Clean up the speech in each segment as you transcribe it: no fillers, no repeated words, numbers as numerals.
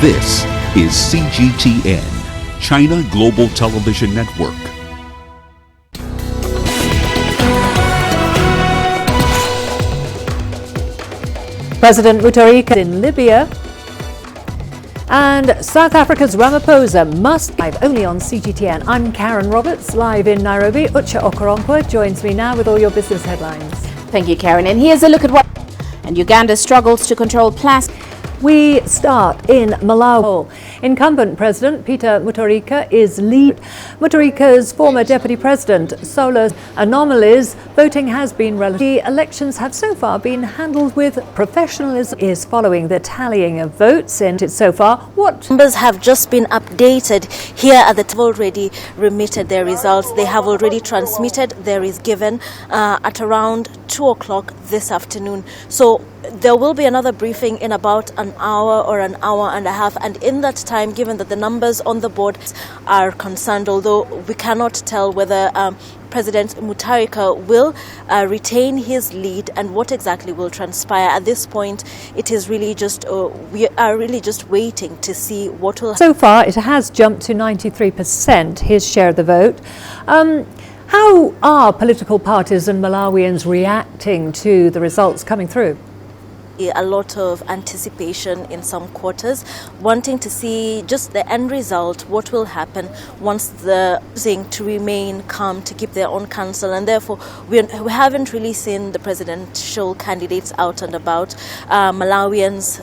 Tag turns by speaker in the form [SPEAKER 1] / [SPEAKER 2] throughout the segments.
[SPEAKER 1] This is CGTN, China Global Television Network.
[SPEAKER 2] President Mutharika in Libya, and South Africa's Ramaphosa must live only on CGTN. I'm Karen Roberts, live in Nairobi. Ucha Okoronkwa joins me now with all your business headlines.
[SPEAKER 3] Thank you, Karen. And here's a look at what... And Uganda struggles to control plastic.
[SPEAKER 2] We start in Malawi. Incumbent President Peter Mutharika is lead. Mutharika's former Deputy President Sola's anomalies. Voting has been relative. The elections have so far been handled with professionalism. Is following the tallying of votes in so far. What
[SPEAKER 4] numbers have just been updated here at the table. Already remitted their results. They have already transmitted. There is given at around 2 o'clock this afternoon. So there will be another briefing in about an hour or an hour and a half, and in that time, given that the numbers on the board are concerned, although we cannot tell whether President Mutharika will retain his lead and what exactly will transpire at this point, it is really just we are really just waiting to see what will.
[SPEAKER 2] So far, it has jumped to 93%, his share of the vote. How are political parties and Malawians reacting to the results coming through?
[SPEAKER 4] A lot of anticipation in some quarters, wanting to see just the end result, what will happen once the choosing to remain calm, to keep their own counsel, and therefore we haven't really seen the presidential candidates out and about. Malawians,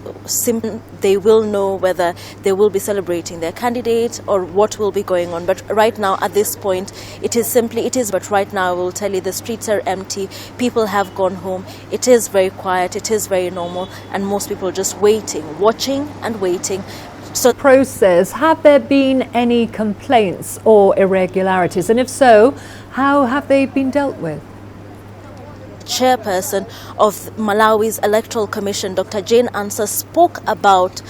[SPEAKER 4] they will know whether they will be celebrating their candidate or what will be going on. But right now, at this point, but right now I will tell you the streets are empty, people have gone home, it is very quiet, it is very normal. And most people just waiting, watching and waiting. So
[SPEAKER 2] process, have there been any complaints or irregularities? And if so, how have they been dealt with?
[SPEAKER 4] Chairperson of Malawi's Electoral Commission, Dr. Jane Ansah, spoke about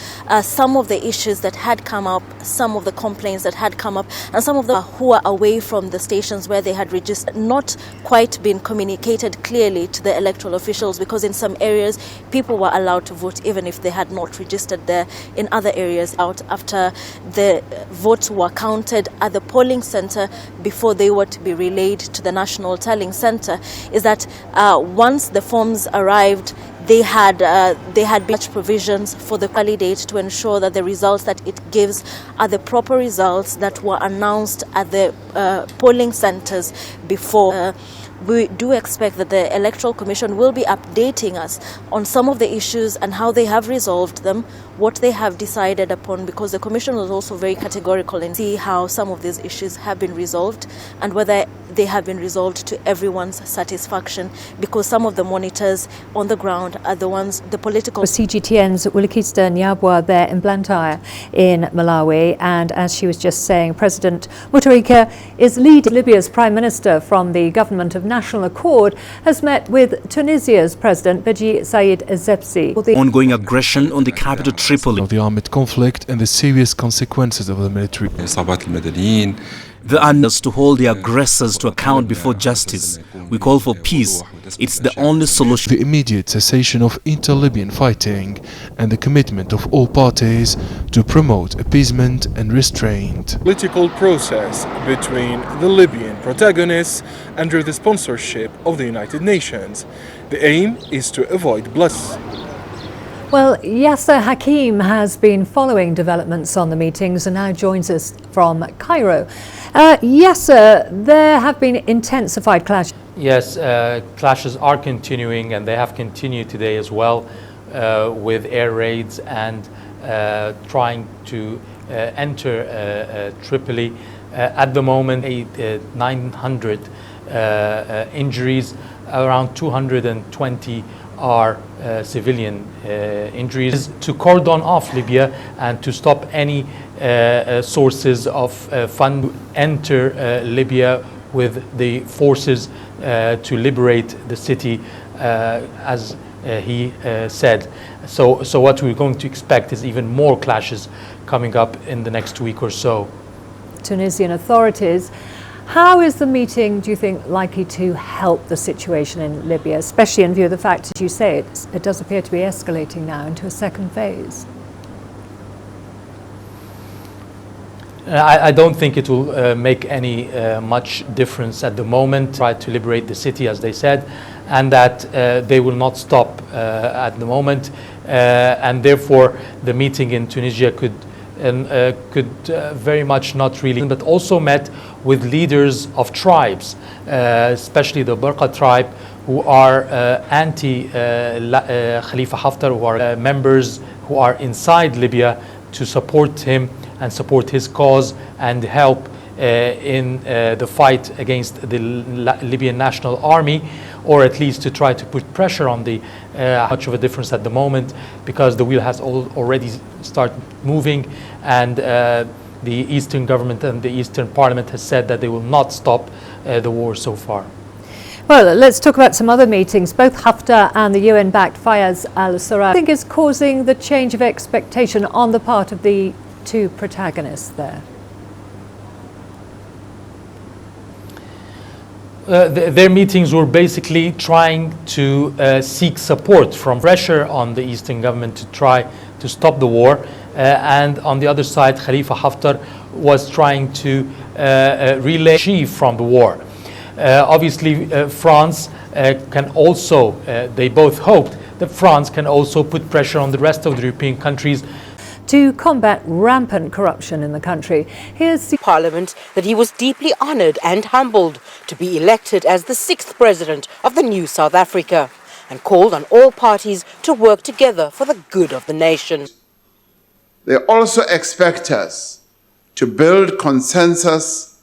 [SPEAKER 4] some of the issues that had come up, some of the complaints that had come up, and some of them who are away from the stations where they had registered, not quite been communicated clearly to the electoral officials, because in some areas people were allowed to vote even if they had not registered there. In other areas, out after the votes were counted at the polling center before they were to be relayed to the National Tallying Center, is that once the forms arrived, they had such provisions for the candidate to ensure that the results that it gives are the proper results that were announced at the polling centers before. We do expect that the Electoral Commission will be updating us on some of the issues and how they have resolved them, what they have decided upon, because the Commission was also very categorical in see how some of these issues have been resolved and whether they have been resolved to everyone's satisfaction, because some of the monitors on the ground are the ones, the political...
[SPEAKER 2] CGTN's Wulikista Nyabwa there in Blantyre in Malawi, and as she was just saying, President Mutharika is leading. Libya's Prime Minister from the Government of National Accord has met with Tunisia's President Beji Said Essebsi.
[SPEAKER 5] The ongoing aggression on the capital Tripoli
[SPEAKER 6] of the armed conflict and the serious consequences of the military.
[SPEAKER 5] The honors to hold the aggressors to account before justice. We call for peace. It's the only solution.
[SPEAKER 6] The immediate cessation of inter-Libyan fighting and the commitment of all parties to promote appeasement and restraint.
[SPEAKER 7] Political process between the Libyan protagonists under the sponsorship of the United Nations. The aim is to avoid bloodshed.
[SPEAKER 2] Well, Yasser Hakim has been following developments on the meetings and now joins us from Cairo. Yasser, there have been intensified clashes.
[SPEAKER 8] Yes, clashes are continuing, and they have continued today as well, with air raids and trying to enter Tripoli. At the moment, 900 injuries, around 220 are civilian injuries. To cordon off Libya and to stop any sources of fund enter Libya with the forces to liberate the city, as he said. So what we're going to expect is even more clashes coming up in the next week or so.
[SPEAKER 2] Tunisian authorities. How is the meeting, do you think, likely to help the situation in Libya, especially in view of the fact, as you say, it does appear to be escalating now into a second phase?
[SPEAKER 8] I don't think it will make any much difference at the moment. Try to liberate the city, as they said, and that they will not stop at the moment, and therefore the meeting in Tunisia could very much not really, but also met with leaders of tribes, especially the Barqa tribe, who are anti-Khalifa Haftar, who are members who are inside Libya to support him and support his cause and help in the fight against the Libyan National Army, or at least to try to put pressure on the much of a difference at the moment, because the wheel has already started moving, and the Eastern government and the Eastern Parliament has said that they will not stop the war so far.
[SPEAKER 2] Well, let's talk about some other meetings. Both Haftar and the UN-backed Fayez Al-Sarraj, I think, is causing the change of expectation on the part of the two protagonists there.
[SPEAKER 8] Their meetings were basically trying to seek support from pressure on the Eastern government to try to stop the war, and on the other side, Khalifa Haftar was trying to relay achieve from the war. Obviously, France can also, they both hoped that France can also put pressure on the rest of the European countries
[SPEAKER 2] to combat rampant corruption in the country. Here's the
[SPEAKER 9] Parliament that he was deeply honoured and humbled to be elected as the 6th president of the new South Africa, and called on all parties to work together for the good of the nation.
[SPEAKER 10] They also expect us to build consensus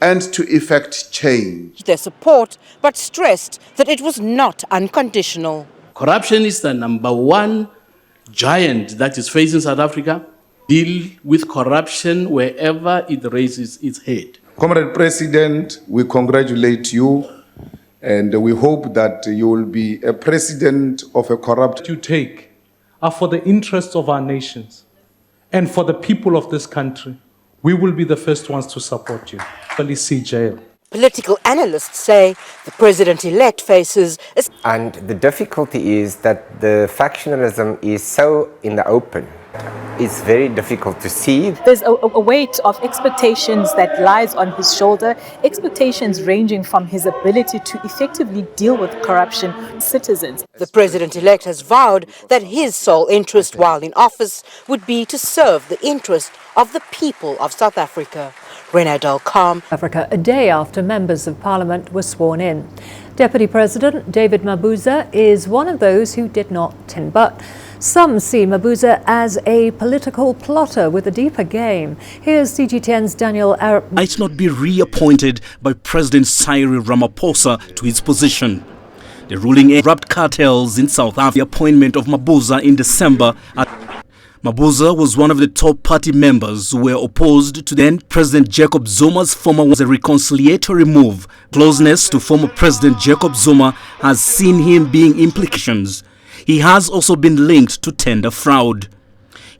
[SPEAKER 10] and to effect change.
[SPEAKER 9] Their support, but stressed that it was not unconditional.
[SPEAKER 11] Corruption is the number one giant that is facing South Africa. Deal with corruption wherever it raises its head.
[SPEAKER 10] Comrade President, we congratulate you, and we hope that you will be a president of a corrupt.
[SPEAKER 12] You take are for the interests of our nations and for the people of this country. We will be the first ones to support you. See jail.
[SPEAKER 9] Political analysts say the president-elect faces
[SPEAKER 13] and the difficulty is that the factionalism is so in the open. It's very difficult to see.
[SPEAKER 14] There's a weight of expectations that lies on his shoulder, expectations ranging from his ability to effectively deal with corruption citizens.
[SPEAKER 9] The president-elect has vowed that his sole interest while in office would be to serve the interest of the people of South Africa. Renee Dalcom.
[SPEAKER 2] Africa, a day after members of parliament were sworn in. Deputy President David Mabuza is one of those who did not attend, but some see Mabuza as a political plotter with a deeper game. Here's CGTN's Daniel Arab.
[SPEAKER 5] Might not be reappointed by President Cyril Ramaphosa to his position. The ruling abrupt cartels in South Africa. The appointment of Mabuza in December. Mabuza was one of the top party members who were opposed to then President Jacob Zuma's former. Was a reconciliatory move. Closeness to former President Jacob Zuma has seen him being implications. He has also been linked to tender fraud.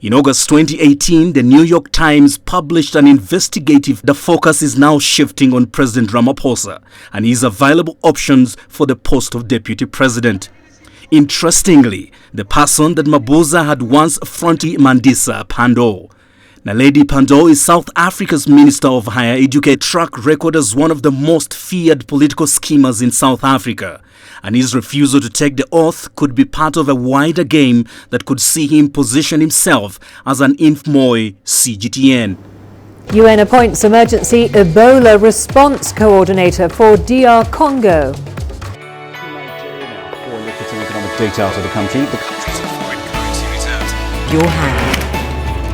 [SPEAKER 5] In August 2018, the New York Times published an investigative. The focus is now shifting on President Ramaphosa and his available options for the post of deputy president. Interestingly, the person that Mabuza had once fronted, Mandisa Pandor. Naledi Pandor is South Africa's Minister of Higher Education, track record as one of the most feared political schemers in South Africa, and his refusal to take the oath could be part of a wider game that could see him position himself as an INFMOI CGTN.
[SPEAKER 2] UN appoints emergency Ebola response coordinator for DR Congo.
[SPEAKER 15] Data out of the country. The country's foreign currency reserves.
[SPEAKER 16] Your hand.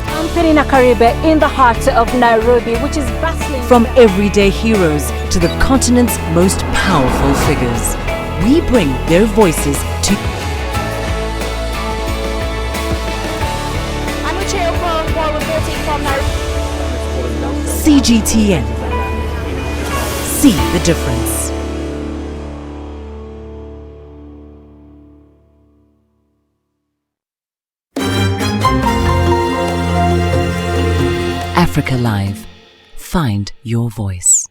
[SPEAKER 17] I'm Penina Karibe in the heart of Nairobi, which is bustling.
[SPEAKER 16] From everyday heroes to the continent's most powerful figures, we bring their voices to.
[SPEAKER 17] I'm reporting from Nairobi.
[SPEAKER 16] CGTN. See the difference. AfricaLive. Find your voice.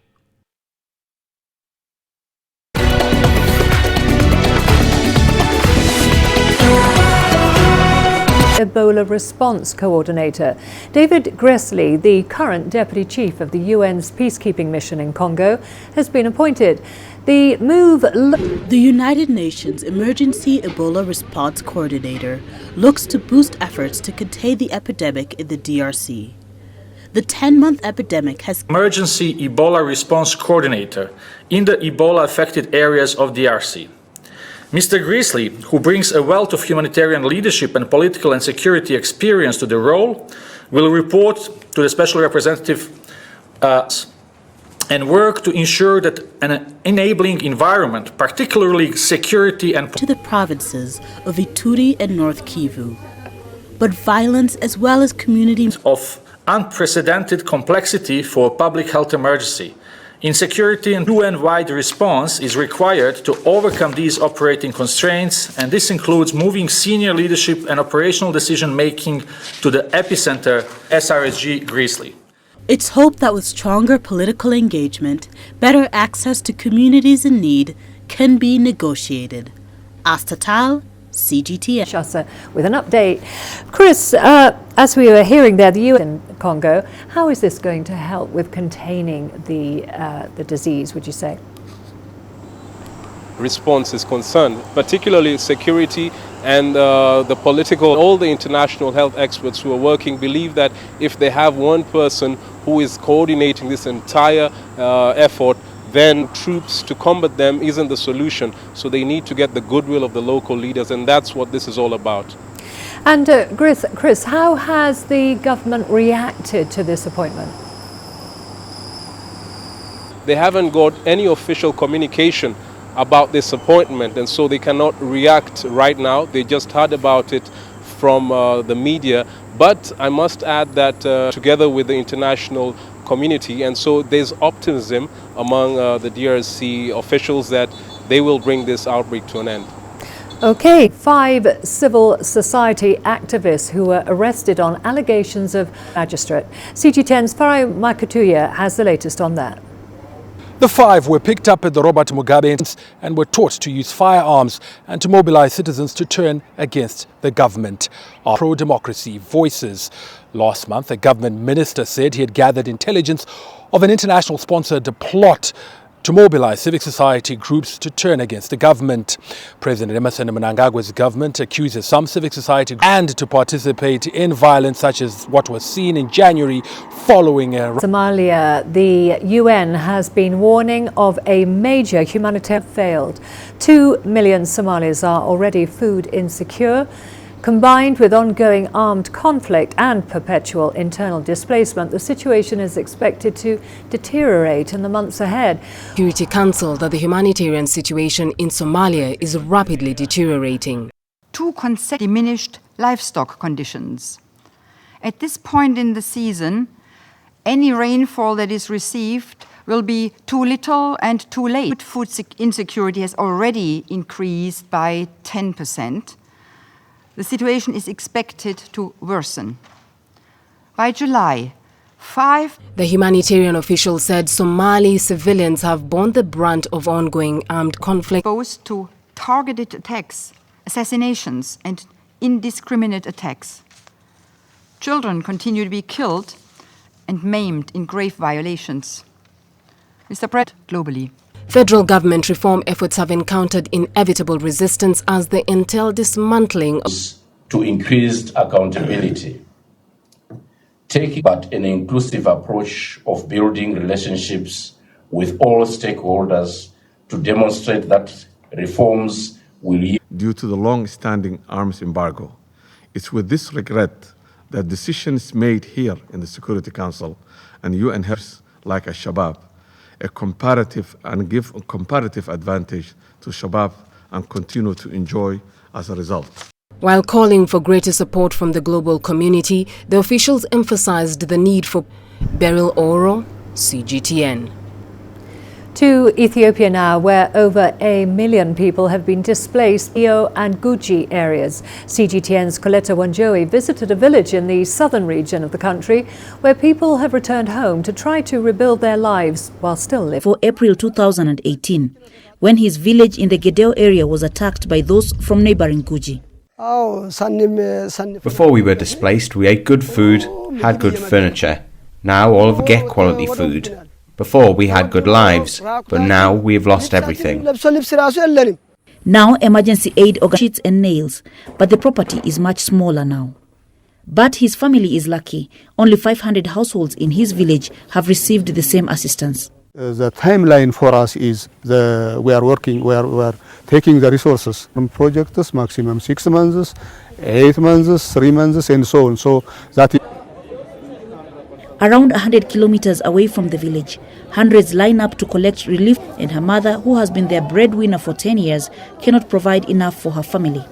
[SPEAKER 2] Ebola response coordinator. David Gressly, the current deputy chief of the UN's peacekeeping mission in Congo, has been appointed. The move...
[SPEAKER 18] The United Nations Emergency Ebola Response Coordinator looks to boost efforts to contain the epidemic in the DRC. The 10-month epidemic has...
[SPEAKER 19] Emergency Ebola Response Coordinator in the Ebola-affected areas of DRC. Mr. Gressly, who brings a wealth of humanitarian leadership and political and security experience to the role, will report to the Special Representative and work to ensure that an enabling environment, particularly security and...
[SPEAKER 18] to the provinces of Ituri and North Kivu. But violence as well as communities...
[SPEAKER 19] of unprecedented complexity for a public health emergency. Insecurity and UN-wide response is required to overcome these operating constraints, and this includes moving senior leadership and operational decision-making to the epicenter, SRSG Gressly.
[SPEAKER 18] It's hoped that with stronger political engagement, better access to communities in need can be negotiated. Astatal, CGTN.
[SPEAKER 2] Shasa with an update. Chris, as we were hearing there, the UN in Congo, how is this going to help with containing the disease, would you say?
[SPEAKER 20] Response is concerned, particularly security and the political, all the international health experts who are working believe that if they have one person who is coordinating this entire effort, then troops to combat them isn't the solution. So they need to get the goodwill of the local leaders, and that's what this is all about.
[SPEAKER 2] And Chris, how has the government reacted to this appointment?
[SPEAKER 20] They haven't got any official communication about this appointment, and so they cannot react right now. They just heard about it from the media. But I must add that together with the international community, and so there's optimism among the DRC officials that they will bring this outbreak to an end.
[SPEAKER 2] Okay, 5 civil society activists who were arrested on allegations of magistrate. CGTN's Farai Makatuya has the latest on that.
[SPEAKER 21] The 5 were picked up at the Robert Mugabe and were taught to use firearms and to mobilize citizens to turn against the government. Our pro-democracy voices. Last month, a government minister said he had gathered intelligence of an international sponsored plot to mobilize civic society groups to turn against the government. President Emmerson Mnangagwa's government accuses some civic society and to participate in violence such as what was seen in January following
[SPEAKER 2] Somalia. The UN has been warning of a major humanitarian failed. 2 million Somalis are already food insecure. Combined with ongoing armed conflict and perpetual internal displacement, the situation is expected to deteriorate in the months ahead.
[SPEAKER 22] Security Council that the humanitarian situation in Somalia is rapidly deteriorating.
[SPEAKER 23] 2 consecutive diminished livestock conditions. At this point in the season, any rainfall that is received will be too little and too late. Food insecurity has already increased by 10%. The situation is expected to worsen. By July, 5...
[SPEAKER 22] The humanitarian official said Somali civilians have borne the brunt of ongoing armed conflict.
[SPEAKER 23] Exposed to targeted attacks, assassinations and indiscriminate attacks. Children continue to be killed and maimed in grave violations. Mr. President, globally.
[SPEAKER 22] Federal government reform efforts have encountered inevitable resistance as they entail dismantling
[SPEAKER 24] to increased accountability, taking but an inclusive approach of building relationships with all stakeholders to demonstrate that reforms will yield.
[SPEAKER 25] Due to the long-standing arms embargo, it's with this regret that decisions made here in the Security Council and UN helps like Al-Shabaab give a comparative advantage to Shabaab and continue to enjoy as a result.
[SPEAKER 22] While calling for greater support from the global community, the officials emphasized the need for Beryl Oro, CGTN.
[SPEAKER 2] To Ethiopia now, where over 1 million people have been displaced in Iyo and Guji areas. CGTN's Coletta Wanjoe visited a village in the southern region of the country where people have returned home to try to rebuild their lives while still living.
[SPEAKER 26] For April 2018, when his village in the Gedeo area was attacked by those from neighboring Guji.
[SPEAKER 1] Before we were displaced, we ate good food, had good furniture. Now all of us get quality food. Before we had good lives, but now we have lost everything.
[SPEAKER 3] Now emergency aid sheets and nails, but the property is much smaller now. But his family is lucky. Only 500 households in his village have received the same assistance.
[SPEAKER 4] The timeline for us is we are taking the resources from projects maximum 6 months, 8 months, 3 months, and so on. So that is
[SPEAKER 3] around 100 kilometers away from the village, hundreds line up to collect relief, and her mother, who has been their breadwinner for 10 years, cannot provide enough for her family.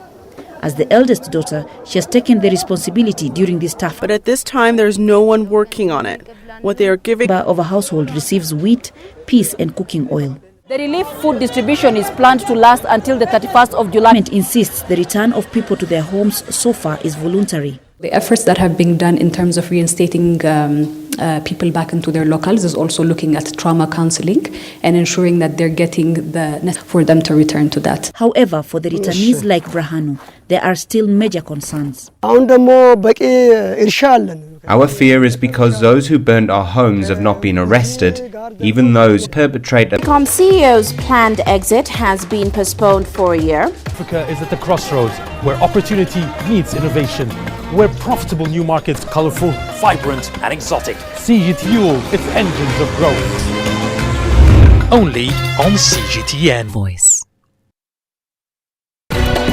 [SPEAKER 3] As the eldest daughter, she has taken the responsibility during this tough.
[SPEAKER 6] But at this time, there's no one working on it. What they are giving
[SPEAKER 3] of a household receives wheat, peas, and cooking oil.
[SPEAKER 17] The relief food distribution is planned to last until the 31st of July.
[SPEAKER 3] Government insists the return of people to their homes so far is voluntary.
[SPEAKER 7] The efforts that have been done in terms of reinstating people back into their locales is also looking at trauma counseling and ensuring that they're getting the necessary for them to return to that.
[SPEAKER 3] However, for the returnees like Brahanu, there are still major concerns.
[SPEAKER 1] Our fear is because those who burned our homes have not been arrested, even those perpetrated.
[SPEAKER 26] Telecom CEO's planned exit has been postponed for a year.
[SPEAKER 27] Africa is at the crossroads where opportunity meets innovation, where profitable new markets, colorful, vibrant and exotic, fuel its engines of growth. Only on CGTN Voice.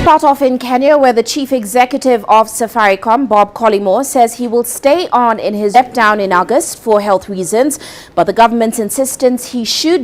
[SPEAKER 26] Start off in Kenya, where the chief executive of Safaricom, Bob Collymore, says he will stay on in his step down in August for health reasons, but the government's insistence he should